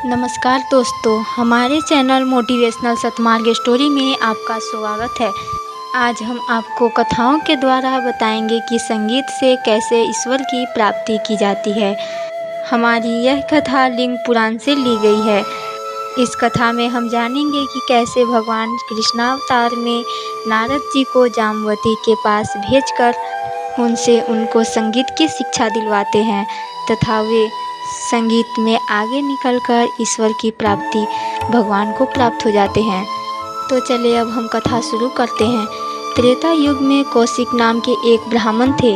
नमस्कार दोस्तों, हमारे चैनल मोटिवेशनल सतमार्ग स्टोरी में आपका स्वागत है। आज हम आपको कथाओं के द्वारा बताएंगे कि संगीत से कैसे ईश्वर की प्राप्ति की जाती है। हमारी यह कथा लिंग पुराण से ली गई है। इस कथा में हम जानेंगे कि कैसे भगवान कृष्णावतार में नारद जी को जामवती के पास भेजकर उनसे उनको संगीत की शिक्षा दिलवाते हैं तथा वे संगीत में आगे निकलकर ईश्वर की प्राप्ति भगवान को प्राप्त हो जाते हैं। तो चलिए अब हम कथा शुरू करते हैं। त्रेता युग में कौशिक नाम के एक ब्राह्मण थे।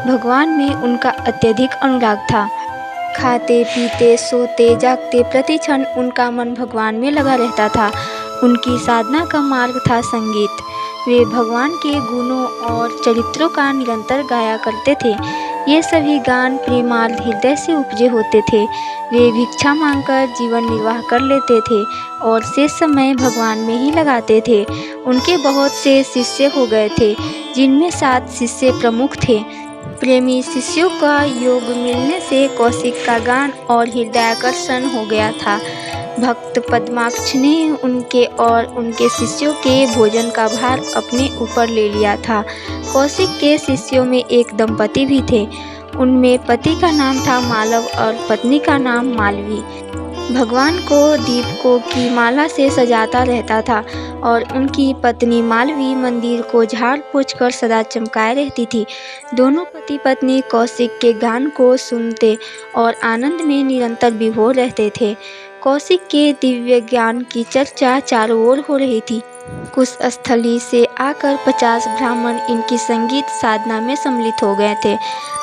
भगवान में उनका अत्यधिक अनुराग था। खाते पीते सोते जागते प्रति क्षण उनका मन भगवान में लगा रहता था। उनकी साधना का मार्ग था संगीत। वे भगवान के गुणों और चरित्रों का निरंतर गाया करते थे। ये सभी गान प्रेमार्थ हृदय से उपजे होते थे। वे भिक्षा मांगकर जीवन निर्वाह कर लेते थे और शेष समय भगवान में ही लगाते थे। उनके बहुत से शिष्य हो गए थे, जिनमें 7 शिष्य प्रमुख थे। प्रेमी शिष्यों का योग मिलने से कौशिक का गान और हृदयाकर्षण हो गया था। भक्त पद्माक्ष ने उनके और उनके शिष्यों के भोजन का भार अपने ऊपर ले लिया था। कौशिक के शिष्यों में एक दंपति भी थे। उनमें पति का नाम था मालव और पत्नी का नाम मालवी। भगवान को दीपकों की माला से सजाता रहता था और उनकी पत्नी मालवी मंदिर को झाड़ पोंछ कर सदा चमकाए रहती थी। दोनों पति पत्नी कौशिक के गान को सुनते और आनंद में निरंतर विभोर रहते थे। कौशिक के दिव्य ज्ञान की चर्चा चारों ओर हो रही थी। कुशस्थली से आकर 50 ब्राह्मण इनकी संगीत साधना में सम्मिलित हो गए थे।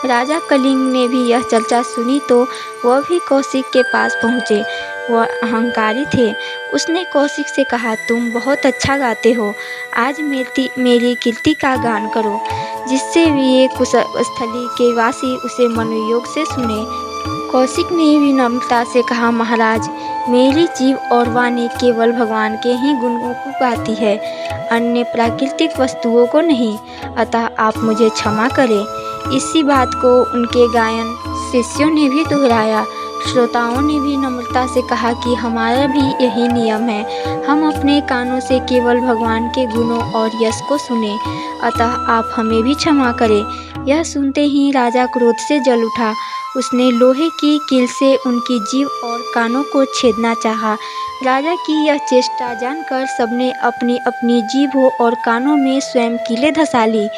राजा कलिंग ने भी यह चर्चा सुनी तो वह भी कौशिक के पास पहुँचे। वह अहंकारी थे। उसने कौशिक से कहा, तुम बहुत अच्छा गाते हो, आज मेरी कीर्ति का गान करो, जिससे ये कुशस्थली के वासी उसे मनोयोग से सुने। कौशिक ने विनम्रता से कहा, महाराज, मेरी जीव और वाणी केवल भगवान के ही गुणों को गाती है, अन्य प्राकृतिक वस्तुओं को नहीं, अतः आप मुझे क्षमा करें। इसी बात को उनके गायन शिष्यों ने भी दोहराया। श्रोताओं ने भी नम्रता से कहा कि हमारा भी यही नियम है, हम अपने कानों से केवल भगवान के गुणों और यश को सुने, अतः आप हमें भी क्षमा करें। यह सुनते ही राजा क्रोध से जल उठा। उसने लोहे की कील से उनकी जीभ और कानों को छेदना चाहा। राजा की यह चेष्टा जानकर सबने अपनी अपनी जीभों और कानों में स्वयं कीलें धंसा ली।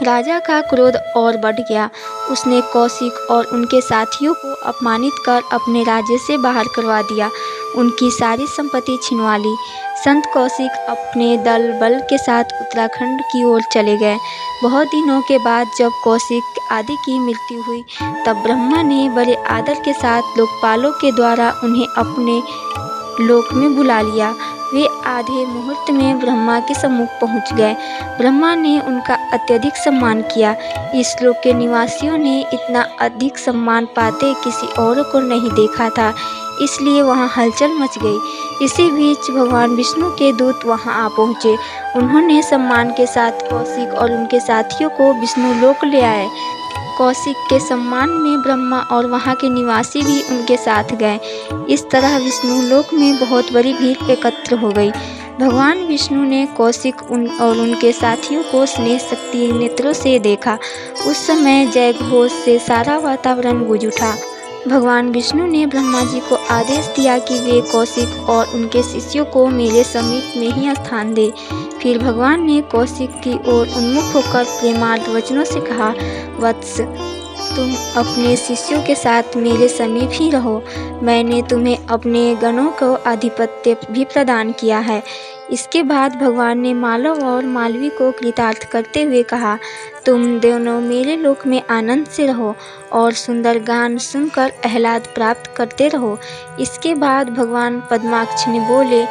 राजा का क्रोध और बढ़ गया। उसने कौशिक और उनके साथियों को अपमानित कर अपने राज्य से बाहर करवा दिया, उनकी सारी संपत्ति छिनवा ली। संत कौशिक अपने दल बल के साथ उत्तराखंड की ओर चले गए। बहुत दिनों के बाद जब कौशिक आदि की मृत्यु हुई, तब ब्रह्मा ने बड़े आदर के साथ लोकपालों के द्वारा उन्हें अपने लोक में बुला लिया। वे आधे मुहूर्त में ब्रह्मा के सम्मुख पहुंच गए। ब्रह्मा ने उनका अत्यधिक सम्मान किया। इस लोक के निवासियों ने इतना अधिक सम्मान पाते किसी और को नहीं देखा था, इसलिए वहां हलचल मच गई। इसी बीच भगवान विष्णु के दूत वहां आ पहुंचे। उन्होंने सम्मान के साथ कौशिक और उनके साथियों को विष्णु लोक ले आए। कौशिक के सम्मान में ब्रह्मा और वहाँ के निवासी भी उनके साथ गए। इस तरह विष्णु लोक में बहुत बड़ी भीड़ एकत्र हो गई। भगवान विष्णु ने कौशिक और उनके साथियों को स्नेह शक्ति नेत्रों से देखा। उस समय जय घोष से सारा वातावरण गूंज उठा। भगवान विष्णु ने ब्रह्मा जी को आदेश दिया कि वे कौशिक और उनके शिष्यों को मेरे समीप में ही स्थान दे। फिर भगवान ने कौशिक की ओर उन्मुख होकर प्रेमार्थ वचनों से कहा, वत्स, तुम अपने शिष्यों के साथ मेरे समीप ही रहो। मैंने तुम्हें अपने गणों को आधिपत्य भी प्रदान किया है। इसके बाद भगवान ने मालव और मालवी को कृतार्थ करते हुए कहा, तुम दोनों मेरे लोक में आनंद से रहो और सुंदर गान सुनकर आह्लाद प्राप्त करते रहो। इसके बाद भगवान पद्माक्ष ने बोले,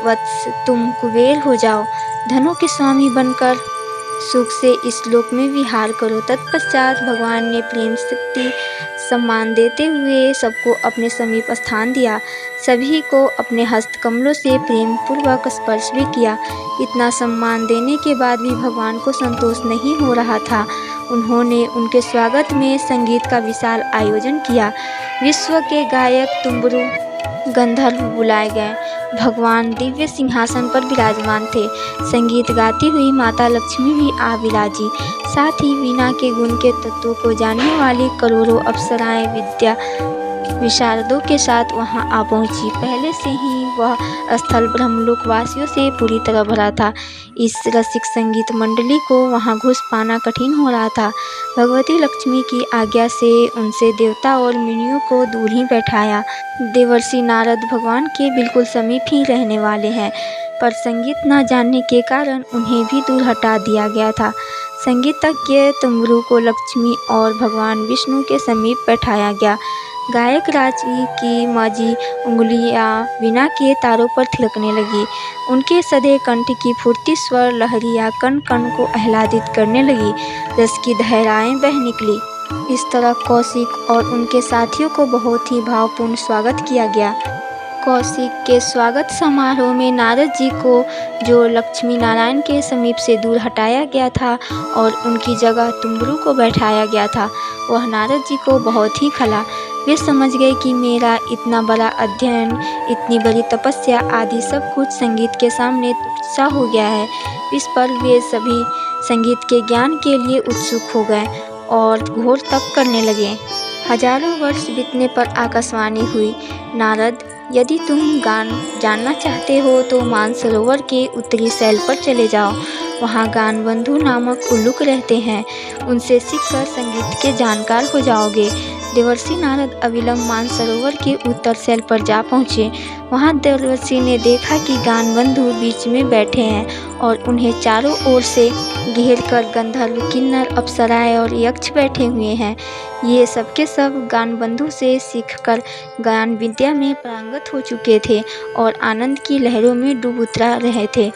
वत्स, तुम कुबेर हो जाओ, धनों के स्वामी बनकर सुख से इस लोक में विहार करो। तत्पश्चात भगवान ने प्रेम शक्ति सम्मान देते हुए सबको अपने समीप स्थान दिया। सभी को अपने हस्त कमलों से प्रेम पूर्वक स्पर्श भी किया। इतना सम्मान देने के बाद भी भगवान को संतोष नहीं हो रहा था। उन्होंने उनके स्वागत में संगीत का विशाल आयोजन किया। विश्व के गायक तुम्बरू गंधर्व बुलाए गए। भगवान दिव्य सिंहासन पर विराजमान थे। संगीत गाती हुई माता लक्ष्मी भी आ विराजी। साथ ही वीणा के गुण के तत्वों को जानने वाली करोड़ों अप्सराएं विद्या विशारदों के साथ वहां आ पहुंची। पहले से ही वह स्थल ब्रह्मलोक वासियों से पूरी तरह भरा था। इस रसिक संगीत मंडली को वहां घुस पाना कठिन हो रहा था। भगवती लक्ष्मी की आज्ञा से उनसे देवता और मुनियों को दूर ही बैठाया। देवर्षि नारद भगवान के बिल्कुल समीप ही रहने वाले हैं, पर संगीत न जानने के कारण उन्हें भी दूर हटा दिया गया था। संगीतज्ञ तुम्बरू को लक्ष्मी और भगवान विष्णु के समीप बैठाया गया। गायक राजी की माझी उंगलियां वीणा के तारों पर थिरकने लगी। उनके सधे कंठ की फुर्ती स्वर लहरियां कण कण को आह्लादित करने लगी। रस की धाराएं बह निकली। इस तरह कौशिक और उनके साथियों को बहुत ही भावपूर्ण स्वागत किया गया। कौशिक के स्वागत समारोह में नारद जी को, जो लक्ष्मी नारायण के समीप से दूर हटाया गया था और उनकी जगह तुम्बरू को बैठाया गया था, वह नारद जी को बहुत ही खला। वे समझ गए कि मेरा इतना बड़ा अध्ययन, इतनी बड़ी तपस्या आदि सब कुछ संगीत के सामने तुच्छ हो गया है। इस पर वे सभी संगीत के ज्ञान के लिए उत्सुक हो गए और घोर तप करने लगे। हजारों वर्ष बीतने पर आकाशवाणी हुई, नारद, यदि तुम गान जानना चाहते हो तो मानसरोवर के उत्तरी शैल पर चले जाओ। वहाँ गानबंधु नामक उल्लूक रहते हैं। उनसे सीखकर संगीत के जानकार हो जाओगे। देवर्षि नारद अविलंब मानसरोवर के उत्तर शैल पर जा पहुँचे। वहाँ देवर्षि ने देखा कि गानबंधु बीच में बैठे हैं और उन्हें चारों ओर से घेर कर गंधर्व, किन्नर, अप्सराएं और यक्ष बैठे हुए हैं। ये सबके सब गानबंधु से सीखकर गान विद्या में पारंगत हो चुके थे और आनंद की लहरों में डूब उतरा रहे थे।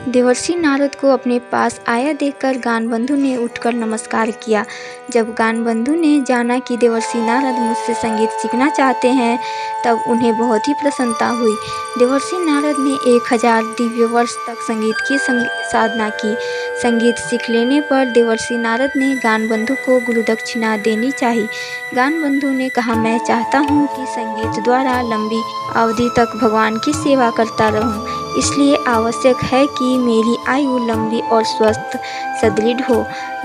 देवर्षि नारद को अपने पास आया देखकर गानबंधु ने उठकर नमस्कार किया। जब गानबंधु ने जाना कि देवर्षि नारद मुझसे संगीत सीखना चाहते हैं, तब उन्हें बहुत ही प्रसन्नता हुई। देवर्षि नारद ने 1000 दिव्य वर्ष तक संगीत की साधना की। संगीत सीख लेने पर देवर्षि नारद ने गानबंधु को गुरु दक्षिणा देनी चाहिए। गानबंधु ने कहा, मैं चाहता हूँ कि संगीत द्वारा लंबी अवधि तक भगवान की सेवा करता रहूँ, इसलिए आवश्यक है कि मेरी आयु लंबी और स्वस्थ सुदृढ़ हो।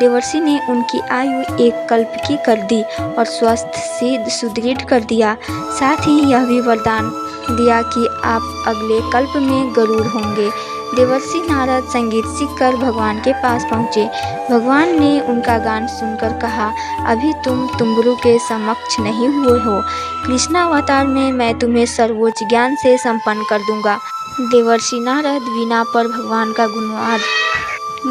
देवर्षि ने उनकी आयु 1 कल्प की कर दी और स्वस्थ सुदृढ़ कर दिया। साथ ही यह भी वरदान दिया कि आप अगले कल्प में गरुड़ होंगे। देवर्षि नारद संगीत सीखकर भगवान के पास पहुँचे। भगवान ने उनका गान सुनकर कहा, अभी तुम तुम्बरू के समक्ष नहीं हुए हो। कृष्णावतार में मैं तुम्हें सर्वोच्च ज्ञान से संपन्न कर दूंगा। देवर्षि नारद वीणा पर भगवान का गुणगान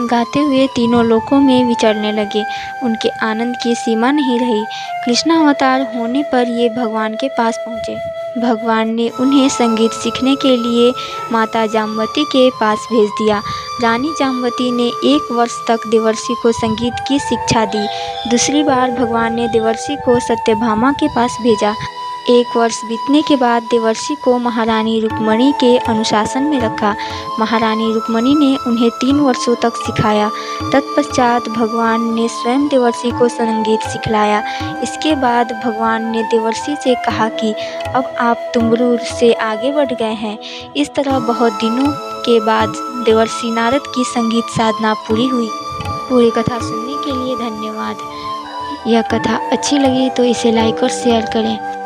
गाते हुए तीनों लोकों में विचरने लगे। उनके आनंद की सीमा नहीं रही। कृष्णावतार होने पर ये भगवान के पास पहुँचे। भगवान ने उन्हें संगीत सीखने के लिए माता जाम्बवती के पास भेज दिया। रानी जाम्बवती ने 1 वर्ष तक देवर्षि को संगीत की शिक्षा दी। दूसरी बार भगवान ने देवर्षि को सत्यभामा के पास भेजा। 1 वर्ष बीतने के बाद देवर्षि को महारानी रुक्मणी के अनुशासन में रखा। महारानी रुक्मणी ने उन्हें 3 वर्षों तक सिखाया। तत्पश्चात भगवान ने स्वयं देवर्षि को संगीत सिखलाया। इसके बाद भगवान ने देवर्षि से कहा कि अब आप तुम्बरू से आगे बढ़ गए हैं। इस तरह बहुत दिनों के बाद देवर्षि नारद की संगीत साधना पूरी हुई। पूरी कथा सुनने के लिए धन्यवाद। यह कथा अच्छी लगी तो इसे लाइक और शेयर करें।